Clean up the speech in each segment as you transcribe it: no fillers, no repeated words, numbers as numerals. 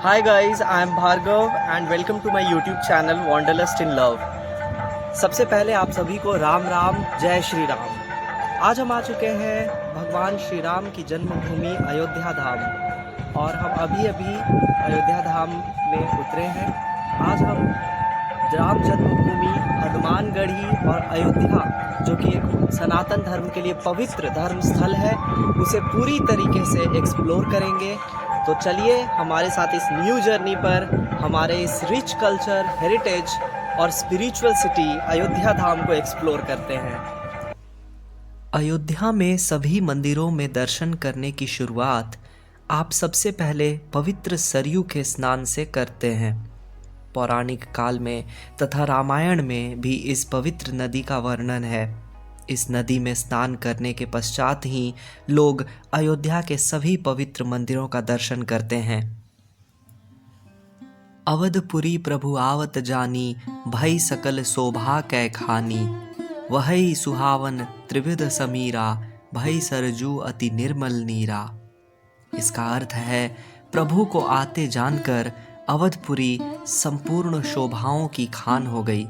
Hi guys, I am Bhargav and welcome to my YouTube channel Wanderlust in Love। सबसे पहले आप सभी को राम राम, जय श्री राम। आज हम आ चुके हैं भगवान श्री राम की जन्मभूमि अयोध्या धाम और हम अभी अभी अयोध्या धाम में उतरे हैं। आज हम राम जन्मभूमि, हनुमानगढ़ी और अयोध्या, जो कि एक सनातन धर्म के लिए पवित्र धर्म स्थल है, उसे पूरी तरीके से एक्सप्लोर करेंगे। तो चलिए हमारे साथ इस न्यू जर्नी पर हमारे इस रिच कल्चर, हेरिटेज और स्पिरिचुअल सिटी अयोध्या धाम को एक्सप्लोर करते हैं। अयोध्या में सभी मंदिरों में दर्शन करने की शुरुआत आप सबसे पहले पवित्र सरयू के स्नान से करते हैं। पौराणिक काल में तथा रामायण में भी इस पवित्र नदी का वर्णन है। इस नदी में स्नान करने के पश्चात ही लोग अयोध्या के सभी पवित्र मंदिरों का दर्शन करते हैं। अवधपुरी प्रभु आवत जानी, भई सकल शोभा कै खानी, वही सुहावन त्रिविध समीरा, भई सरजू अति निर्मल नीरा। इसका अर्थ है, प्रभु को आते जानकर अवधपुरी संपूर्ण शोभाओं की खान हो गई।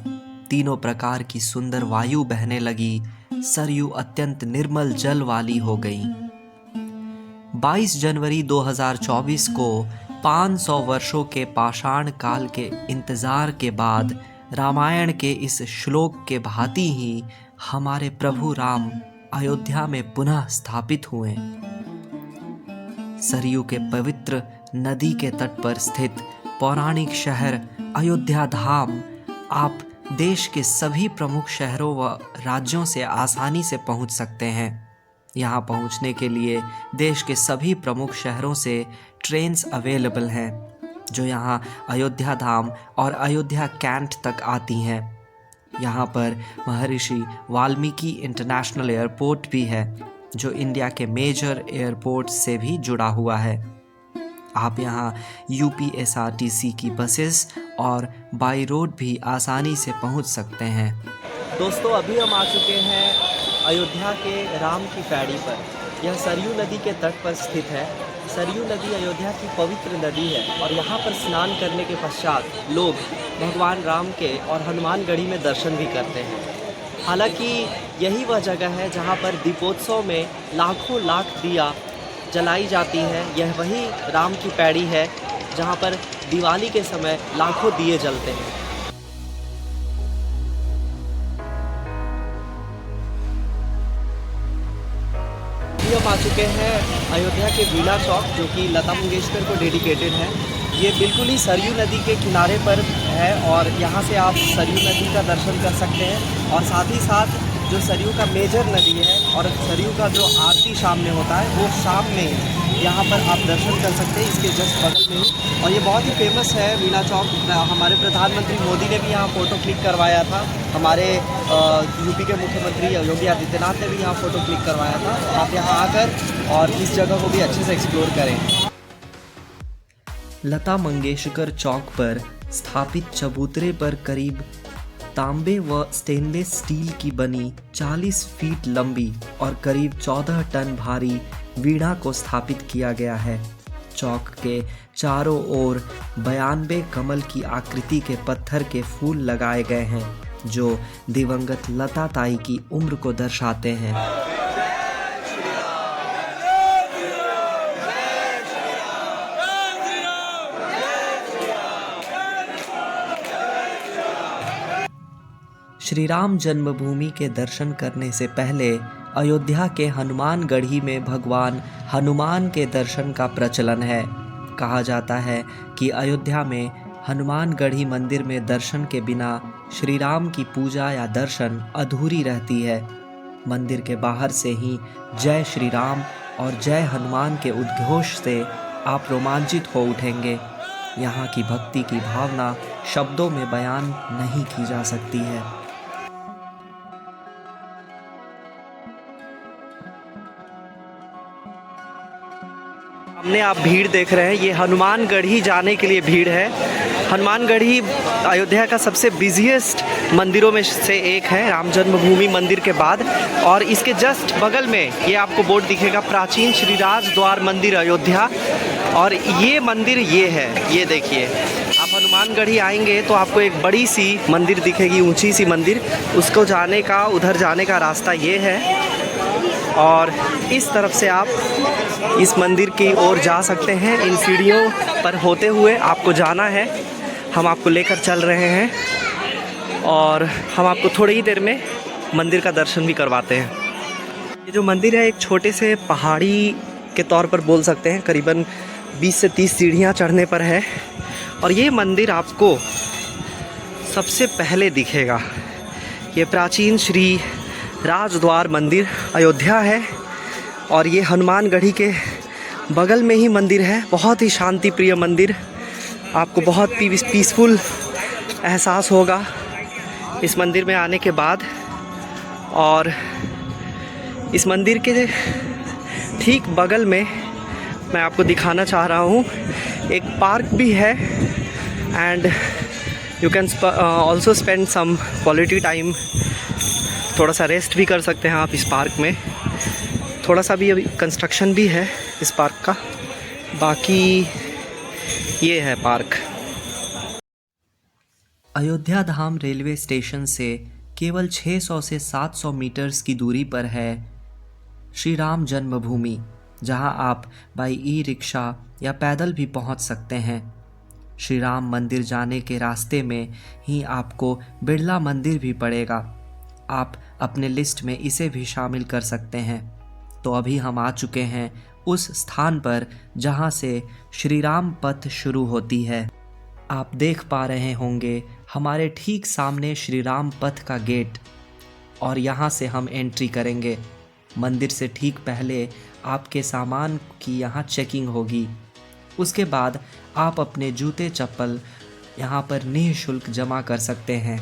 तीनों प्रकार की सुंदर वायु बहने लगी। सरयू अत्यंत निर्मल जल वाली हो गई। 22 जनवरी 2024 को 500 वर्षों के पाषाण काल के इंतजार के बाद रामायण के इस श्लोक के भांति ही हमारे प्रभु राम अयोध्या में पुनः स्थापित हुए। सरयू के पवित्र नदी के तट पर स्थित पौराणिक शहर अयोध्या धाम आप देश के सभी प्रमुख शहरों व राज्यों से आसानी से पहुंच सकते हैं। यहां पहुंचने के लिए देश के सभी प्रमुख शहरों से ट्रेन्स अवेलेबल हैं, जो यहां अयोध्या धाम और अयोध्या कैंट तक आती हैं। यहां पर महर्षि वाल्मीकि इंटरनेशनल एयरपोर्ट भी है, जो इंडिया के मेजर एयरपोर्ट से भी जुड़ा हुआ है। आप यहाँ UPSRTC की बसेस और बाई रोड भी आसानी से पहुँच सकते हैं। दोस्तों, अभी हम आ चुके हैं अयोध्या के राम की पैड़ी पर। यह सरयू नदी के तट पर स्थित है। सरयू नदी अयोध्या की पवित्र नदी है और यहाँ पर स्नान करने के पश्चात लोग भगवान राम के और हनुमानगढ़ी में दर्शन भी करते हैं। हालांकि यही वह जगह है जहाँ पर दीपोत्सव में लाखों लाख दिया जलाई जाती है। यह वही राम की पैड़ी है जहाँ पर दिवाली के समय लाखों दिए जलते हैं। अभी हम आ चुके हैं अयोध्या के वीणा चौक, जो कि लता मंगेशकर को डेडिकेटेड है। ये बिल्कुल ही सरयू नदी के किनारे पर है और यहाँ से आप सरयू नदी का दर्शन कर सकते हैं। और साथ ही साथ जो सरयू का मेजर नदी है और सरयू का जो आरती शाम में होता है, वो शाम में यहाँ पर आप दर्शन कर सकते हैं, इसके जस्ट बगल में ही। और ये बहुत ही फेमस है वीणा चौक। हमारे प्रधानमंत्री मोदी ने भी यहाँ फ़ोटो क्लिक करवाया था। हमारे यूपी के मुख्यमंत्री योगी आदित्यनाथ ने भी यहाँ फ़ोटो क्लिक करवाया था। आप यहाँ आकर और इस जगह को भी अच्छे से एक्सप्लोर करें। लता मंगेशकर चौक पर स्थापित चबूतरे पर करीब तांबे व स्टेनलेस स्टील की बनी 40 फीट लंबी और करीब 14 टन भारी वीणा को स्थापित किया गया है। चौक के चारों ओर 92 कमल की आकृति के पत्थर के फूल लगाए गए हैं, जो दिवंगत लता ताई की उम्र को दर्शाते हैं। श्री राम जन्मभूमि के दर्शन करने से पहले अयोध्या के हनुमानगढ़ी में भगवान हनुमान के दर्शन का प्रचलन है। कहा जाता है कि अयोध्या में हनुमानगढ़ी मंदिर में दर्शन के बिना श्री राम की पूजा या दर्शन अधूरी रहती है। मंदिर के बाहर से ही जय श्री राम और जय हनुमान के उद्घोष से आप रोमांचित हो उठेंगे। यहाँ की भक्ति की भावना शब्दों में बयान नहीं की जा सकती है। सामने आप भीड़ देख रहे हैं, ये हनुमानगढ़ी जाने के लिए भीड़ है। हनुमानगढ़ी अयोध्या का सबसे बिजीएस्ट मंदिरों में से एक है, राम जन्मभूमि मंदिर के बाद। और इसके जस्ट बगल में ये आपको बोर्ड दिखेगा, प्राचीन श्री राजद्वार मंदिर अयोध्या। और ये मंदिर ये है, ये देखिए, आप हनुमानगढ़ी आएंगे तो आपको एक बड़ी सी मंदिर दिखेगी, ऊंची सी मंदिर। उसको जाने का, उधर जाने का रास्ता ये है। और इस तरफ से आप इस मंदिर की ओर जा सकते हैं। इन सीढ़ियों पर होते हुए आपको जाना है। हम आपको लेकर चल रहे हैं और हम आपको थोड़ी ही देर में मंदिर का दर्शन भी करवाते हैं। ये जो मंदिर है एक छोटे से पहाड़ी के तौर पर बोल सकते हैं, करीबन 20 से 30 सीढ़ियाँ चढ़ने पर है। और ये मंदिर आपको सबसे पहले दिखेगा। ये प्राचीन श्री राजद्वार मंदिर अयोध्या है और ये हनुमानगढ़ी के बगल में ही मंदिर है। बहुत ही शांति प्रिय मंदिर, आपको बहुत पीसफुल एहसास होगा इस मंदिर में आने के बाद। और इस मंदिर के ठीक बगल में मैं आपको दिखाना चाह रहा हूँ एक पार्क भी है। And you can also spend some quality time, थोड़ा सा रेस्ट भी कर सकते हैं आप इस पार्क में। थोड़ा सा भी अभी कंस्ट्रक्शन भी है इस पार्क का, बाकी ये है पार्क। अयोध्या धाम रेलवे स्टेशन से केवल 600 से 700 मीटर्स की दूरी पर है श्री राम जन्मभूमि, जहां आप बाई ई रिक्शा या पैदल भी पहुंच सकते हैं। श्री राम मंदिर जाने के रास्ते में ही आपको बिरला मंदिर भी पड़ेगा। आप अपने लिस्ट में इसे भी शामिल कर सकते हैं। तो अभी हम आ चुके हैं उस स्थान पर जहां से श्री राम पथ शुरू होती है। आप देख पा रहे होंगे हमारे ठीक सामने श्री राम पथ का गेट, और यहाँ से हम एंट्री करेंगे। मंदिर से ठीक पहले आपके सामान की यहाँ चेकिंग होगी। उसके बाद आप अपने जूते चप्पल यहाँ पर निःशुल्क जमा कर सकते हैं।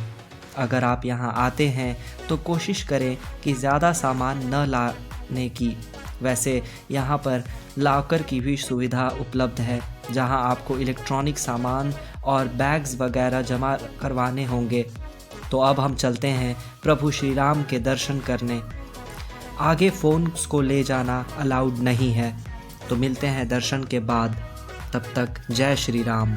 अगर आप यहाँ आते हैं तो कोशिश करें कि ज़्यादा सामान न लाने की। वैसे यहाँ पर लॉकर की भी सुविधा उपलब्ध है, जहाँ आपको इलेक्ट्रॉनिक सामान और बैग्स वगैरह जमा करवाने होंगे। तो अब हम चलते हैं प्रभु श्री राम के दर्शन करने। आगे फ़ोन्स को ले जाना अलाउड नहीं है। तो मिलते हैं दर्शन के बाद, तब तक जय श्री राम।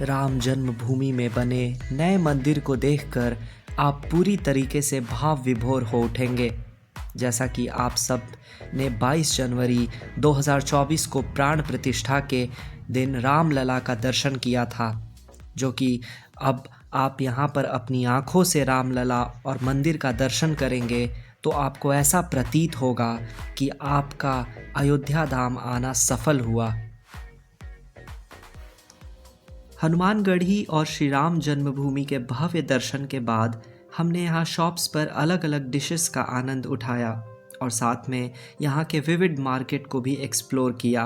राम जन्मभूमि में बने नए मंदिर को देखकर आप पूरी तरीके से भाव विभोर हो उठेंगे। जैसा कि आप सब ने 22 जनवरी 2024 को प्राण प्रतिष्ठा के दिन रामलला का दर्शन किया था, जो कि अब आप यहाँ पर अपनी आँखों से रामलला और मंदिर का दर्शन करेंगे तो आपको ऐसा प्रतीत होगा कि आपका अयोध्या धाम आना सफल हुआ। हनुमानगढ़ी और श्री राम जन्मभूमि के भव्य दर्शन के बाद हमने यहाँ शॉप्स पर अलग अलग डिशेस का आनंद उठाया और साथ में यहाँ के विविध मार्केट को भी एक्सप्लोर किया।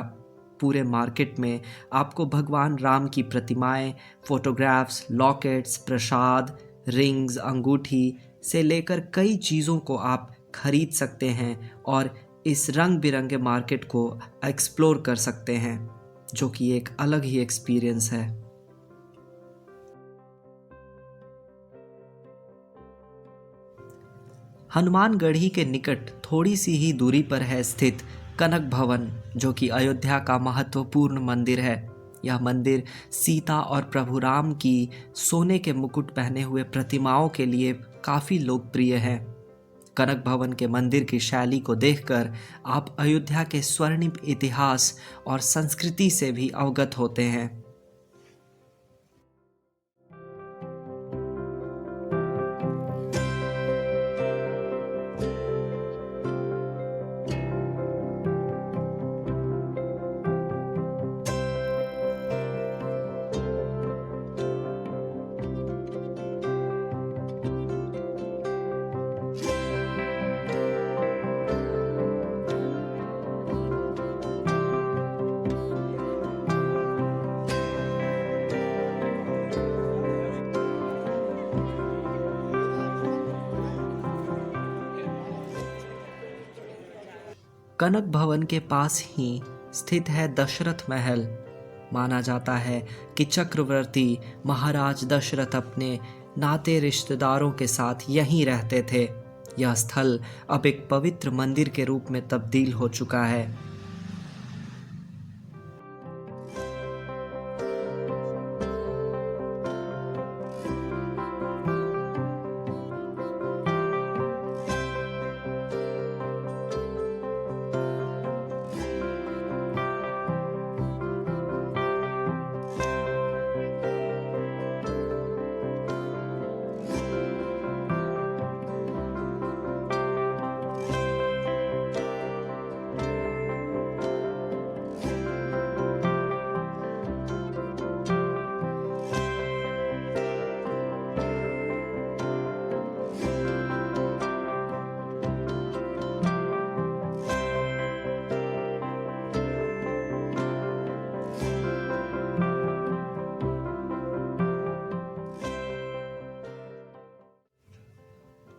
पूरे मार्केट में आपको भगवान राम की प्रतिमाएं, फोटोग्राफ्स, लॉकेट्स, प्रसाद, रिंग्स, अंगूठी से लेकर कई चीज़ों को आप खरीद सकते हैं और इस रंग बिरंगे मार्केट को एक्सप्लोर कर सकते हैं, जो कि एक अलग ही एक्सपीरियंस है। हनुमानगढ़ी के निकट थोड़ी सी ही दूरी पर है स्थित कनक भवन, जो कि अयोध्या का महत्वपूर्ण मंदिर है। यह मंदिर सीता और प्रभु राम की सोने के मुकुट पहने हुए प्रतिमाओं के लिए काफ़ी लोकप्रिय है। कनक भवन के मंदिर की शैली को देखकर आप अयोध्या के स्वर्णिम इतिहास और संस्कृति से भी अवगत होते हैं। कनक भवन के पास ही स्थित है दशरथ महल। माना जाता है कि चक्रवर्ती महाराज दशरथ अपने नाते रिश्तेदारों के साथ यहीं रहते थे। यह स्थल अब एक पवित्र मंदिर के रूप में तब्दील हो चुका है।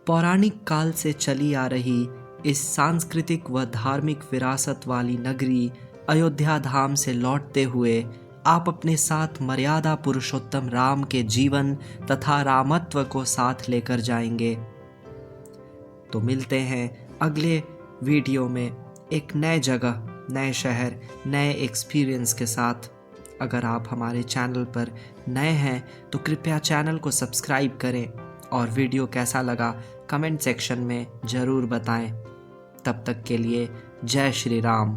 पौराणिक काल से चली आ रही इस सांस्कृतिक व धार्मिक विरासत वाली नगरी अयोध्या धाम से लौटते हुए आप अपने साथ मर्यादा पुरुषोत्तम राम के जीवन तथा रामत्व को साथ लेकर जाएंगे। तो मिलते हैं अगले वीडियो में एक नए जगह, नए शहर, नए एक्सपीरियंस के साथ। अगर आप हमारे चैनल पर नए हैं तो कृपया चैनल को सब्सक्राइब करें और वीडियो कैसा लगा कमेंट सेक्शन में ज़रूर बताएं। तब तक के लिए जय श्री राम।